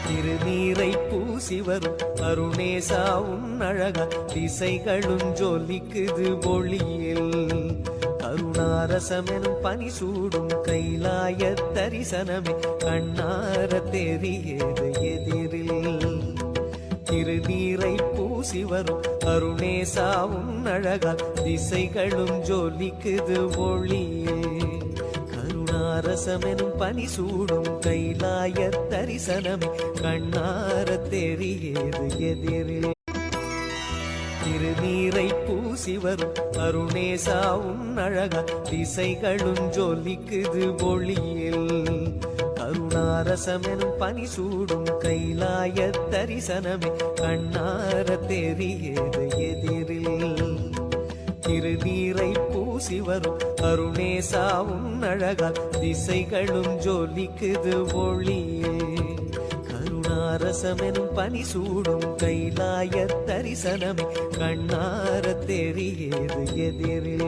திருநீரை பூசி வரும் அருணேசா உன் அழகா திசைகளும் ஜொலிக்குது ஒளியில். கருணாரசமெனும் பனி சூடும் கைலாய தரிசனமே கண்ணார தெரியுது எதிரில். திருநீரை பூசி வரும் அருணேசா உன் அழகா திசைகளும் ஜொலிக்குது ஒளியில். கருணாரசமெனும் பனி சூடும் கைலாய தரிசனமே கண்ணார தெரியுது எதிரில். திருநீரை பூசி வரும் அருணேசா உன் அழகா திசைகளும் ஜொலிக்குது ஒளியில். கருணாரசமெனும் பனி சூடும் கைலாய தரிசனமே கண்ணார தெரியுது எதிரில். திருநீரை பூசி வரும் அருணேசா உன் அழகா திசைகளும் ஜொலிக்குது ஒளியில். கருணாரசமெனும் பனி சூடும் கைலாய தரிசனமே கண்ணார தெரியுது எதிரில்.